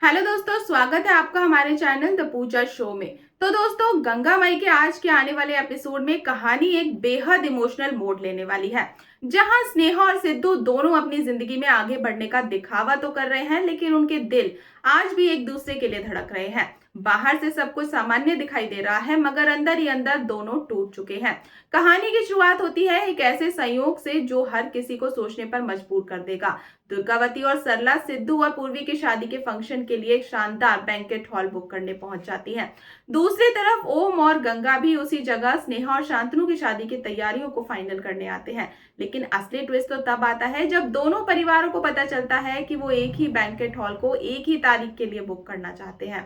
Hello दोस्तों, स्वागत है आपका हमारे चैनल द पूजा शो में। तो दोस्तों, गंगा माई के आज के आने वाले एपिसोड में कहानी एक बेहद इमोशनल मोड़ लेने वाली है, जहां स्नेहा और सिद्धू दोनों अपनी जिंदगी में आगे बढ़ने का दिखावा तो कर रहे हैं, लेकिन उनके दिल आज भी एक दूसरे के लिए धड़क रहे हैं। बाहर से सब कुछ सामान्य दिखाई दे रहा है, मगर अंदर ही अंदर दोनों टूट चुके हैं। कहानी की शुरुआत होती है एक ऐसे संयोग से जो हर किसी को सोचने पर मजबूर कर देगा। दुर्गावती और सरला सिद्धू और पूर्वी की शादी के फंक्शन के लिए एक शानदार बैंकेट हॉल बुक करने पहुंच जाती हैं। दूसरी तरफ ओम और गंगा भी उसी जगह स्नेहा और शांतनु की शादी की तैयारियों को फाइनल करने आते हैं। लेकिन असली ट्विस्ट तो तब आता है जब दोनों परिवारों को पता चलता है कि वो एक ही बैंकेट हॉल को एक ही तारीख के लिए बुक करना चाहते हैं।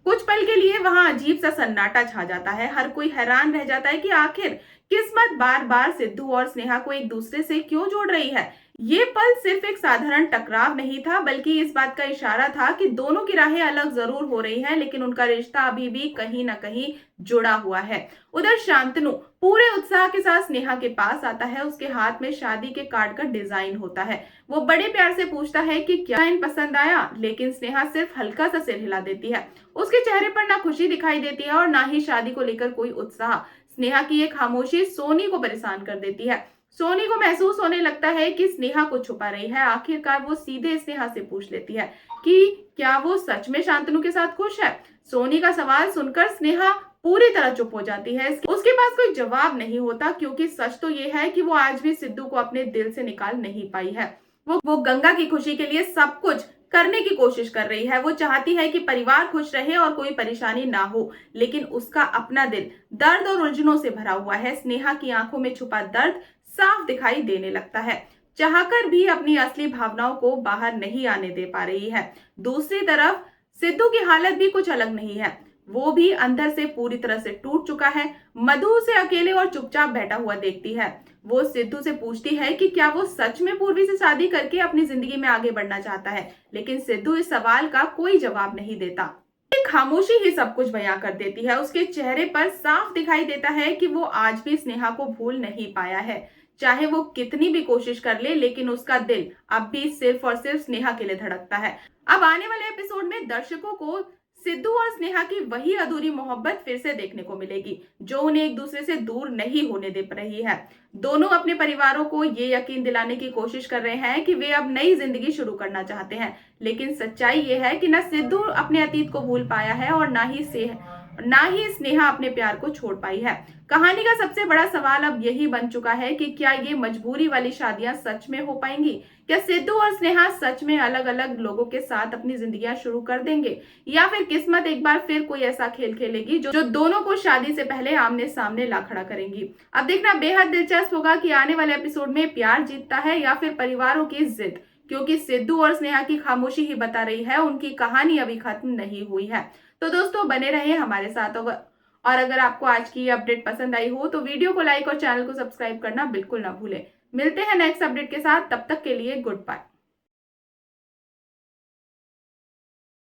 कुछ पल के लिए वहां अजीब सा सन्नाटा छा जाता है। हर कोई हैरान रह जाता है कि आखिर किस्मत बार बार सिद्धू और स्नेहा को एक दूसरे से क्यों जोड़ रही है। ये पल सिर्फ एक साधारण टकराव नहीं था, बल्कि इस बात का इशारा था कि दोनों की राहें अलग जरूर हो रही हैं, लेकिन उनका रिश्ता अभी भी कहीं ना कहीं जुड़ा हुआ है। उधर शांतनु पूरे उत्साह के साथ स्नेहा के पास आता है। उसके हाथ में शादी के कार्ड का डिजाइन होता है। वो बड़े प्यार से पूछता है कि क्या डिजाइन पसंद आया, लेकिन स्नेहा सिर्फ हल्का सा सिर हिला देती है। उसके चेहरे पर ना खुशी दिखाई देती है और ना ही शादी को लेकर कोई उत्साह। स्नेहा की ये खामोशी सोनी को परेशान कर देती है। सोनी को महसूस होने लगता है कि स्नेहा को छुपा रही है। आखिरकार वो सीधे स्नेहा से पूछ लेती है कि क्या वो सच में शांतनु के साथ खुश है। सोनी का सवाल सुनकर स्नेहा पूरी तरह चुप हो जाती है। उसके पास कोई जवाब नहीं होता, क्योंकि सच तो ये है कि वो आज भी सिद्धू को अपने दिल से निकाल नहीं पाई है। वो गंगा की खुशी के लिए सब कुछ करने की कोशिश कर रही है। वो चाहती है कि परिवार खुश रहे और कोई परेशानी ना हो, लेकिन उसका अपना दिल दर्द और उलझनों से भरा हुआ है। स्नेहा की आंखों में छुपा दर्द साफ दिखाई देने लगता है। चाहकर भी अपनी असली भावनाओं को बाहर नहीं आने दे पा रही है। दूसरी तरफ सिद्धू की हालत भी कुछ अलग नहीं है। वो भी अंदर से पूरी तरह से टूट चुका है। मधु उसे अकेले और चुपचाप बैठा हुआ देखती है। वो सिद्धू से पूछती है कि क्या वो सच में पूर्वी से शादी करके अपनी जिंदगी में आगे बढ़ना चाहता है, लेकिन सिद्धू इस सवाल का कोई जवाब नहीं देता। खामोशी ही सब कुछ बयां कर देती है। उसके चेहरे पर साफ दिखाई देता है कि वो आज भी स्नेहा को भूल नहीं पाया है। चाहे वो कितनी भी कोशिश कर ले, लेकिन उसका दिल अब भी सिर्फ और सिर्फ स्नेहा के लिए धड़कता है। अब आने वाले एपिसोड में दर्शकों को सिद्धू और स्नेहा की वही अधूरी मोहब्बत फिर से देखने को मिलेगी, जो उन्हें एक दूसरे से दूर नहीं होने दे रही है। दोनों अपने परिवारों को ये यकीन दिलाने की कोशिश कर रहे हैं कि वे अब नई जिंदगी शुरू करना चाहते हैं, लेकिन सच्चाई ये है कि न सिद्धू अपने अतीत को भूल पाया है और ना ही स्नेहा अपने प्यार को छोड़ पाई है। कहानी का सबसे बड़ा सवाल अब यही बन चुका है कि क्या ये मजबूरी वाली शादियां सच में हो पाएंगी। क्या सिद्धू और स्नेहा सच में अलग अलग लोगों के साथ अपनी जिंदगियां शुरू कर देंगे, या फिर किस्मत एक बार फिर कोई ऐसा खेल खेलेगी जो दोनों को शादी से पहले आमने सामने ला खड़ा करेंगी। अब देखना बेहद दिलचस्प होगा कि आने वाले एपिसोड में प्यार जीतता है या फिर परिवारों की जिद, क्योंकि सिद्धू और स्नेहा की खामोशी ही बता रही है उनकी कहानी अभी खत्म नहीं हुई है। तो दोस्तों, बने रहे हमारे साथ। और अगर आपको आज की अपडेट पसंद आई हो तो वीडियो को लाइक और चैनल को सब्सक्राइब करना बिल्कुल ना भूलें। मिलते हैं नेक्स्ट अपडेट के साथ, तब तक के लिए गुड बाय।